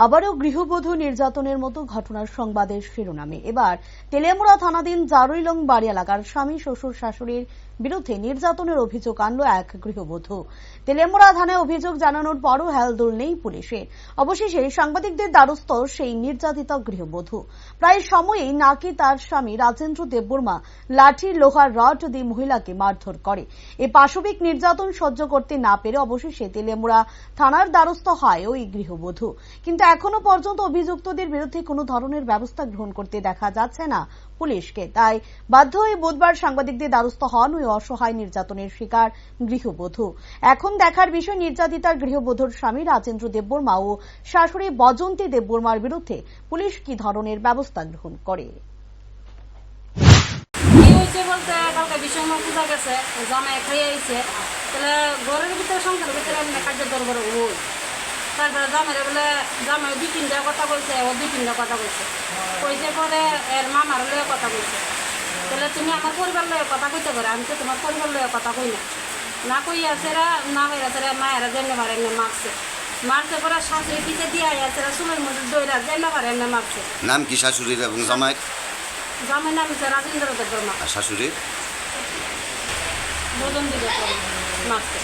আবারও গৃহবধূ নির্যাতনের মতো ঘটনার সংবাদের শিরোনামে এবার তেলিয়ামুড়া থানাধীন জারুইলং বাড়ি এলাকার স্বামী শ্বশুর শাশুড়ির বিরুদ্ধে নির্যাতনের অভিযোগ আনল এক গৃহবধূ। তেলিয়ামুড়া থানায় অভিযোগ জানানোর পরও হেলদোল নেই পুলিশের। অবশেষে সাংবাদিকদের দ্বারস্থ সেই নির্যাতিতা গৃহবধূ। প্রায় সময়েই নাকি তার স্বামী রাজেন্দ্র দেববর্মা লাঠি লোহার রড দিয়ে মহিলাকে মারধর করে। এই পাশবিক নির্যাতন সহ্য করতে না পেরে অবশেষে তেলিয়ামুড়া থানার দ্বারস্থ হয় ওই গৃহবধূ। কিন্তু এখনো পর্যন্ত অভিযুক্তদের বিরুদ্ধে কোনো ধরনের ব্যবস্থা গ্রহণ করতে দেখা যাচ্ছে না পুলিশকে। তাই বাধ্য হয়ে বুধবার সাংবাদিকদের দ্বারস্থ হন ওই অসহায় নির্যাতনের শিকার গৃহবধূ। এখন দেখার বিষয় নির্যাতিতার গৃহবধূর স্বামী রাজেন্দ্র দেববর্মা ও শাশুড়ি বজন্তী দেববর্মার বিরুদ্ধে পুলিশ কি ধরনের ব্যবস্থা গ্রহণ করে। কালকে বিষয় পূজা গেছে, জামাই খাইয়ে আইছে, তাহলে ঘরের ভিতরে সংসারের ভিতরে এমনি কার্য দরবার ওই তারপরে জামাইরে বলে জামাই 2-3টা কথা কইছে, ও 2-3টা কথা কইছে, কইছে পরে এর মামার লয়ে কথা কইছে। তাহলে তুমি আমার পরিবার লয়ে কথা কইতে পারো, আমি তো তোমার পরিবার লয়ে কথা কই না কই আছে না হয়ে আছে মায়েরা যেমনি পারে এমনি মারছে পরে শাশুড়ি পিছিয়ে দিয়ে আছে চুলের মধ্যে দইরা যেমনি পারে এমনি মারছে। নাম কি শাশুড়ির এবং জামাই? জামাই নাম হচ্ছে রাজেন্দ্র দেববর্মা। শাশুড়ি বজন্তী দেববর্মা মারছে।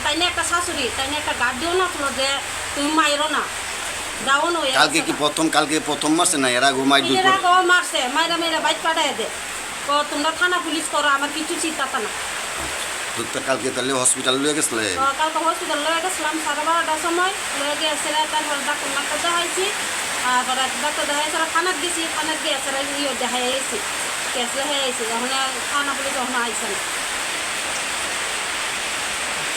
তাই নিয়ে একটা শাশুড়ি, তাই নিয়ে একটা গার্ড দিও না তো যে তুমি মাইরো না দাও না। কালকে প্রথম মারছে না এর আগে মারছে মাইরা মেয়েরা বাইক পাঠাই দে, তোমরা থানা পুলিশ করো, আমার কিছু চিন্তা না। কালকে তাহলে হসপিটাল লয়ে গেছিলে? কালকে হসপিটাল লয়ে গেছিলাম 12:30টার সময় লয়ে গিয়েছে। তারপরে ডাক্তার মাক্তার দেখাইছি, আর ডাক্তার দেখাইছে থানাত গেছি, থানাত গিয়ে দেখাই আইছি, কেস লেখাই আইছি। যখন থানা পুলিশ তখন আইসে না,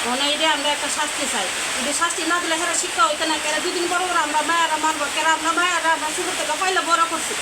তখন এটা আমরা একটা শাস্তি চাই। যদি শাস্তি না দিলে হেরা শিক্ষা হইতে না, কেরা 2 দিন পর আমরা মায়েরা মারবো, কেরা আমরা মায়েরা আমরা শুরু থেকে পয়লা বড় করছি।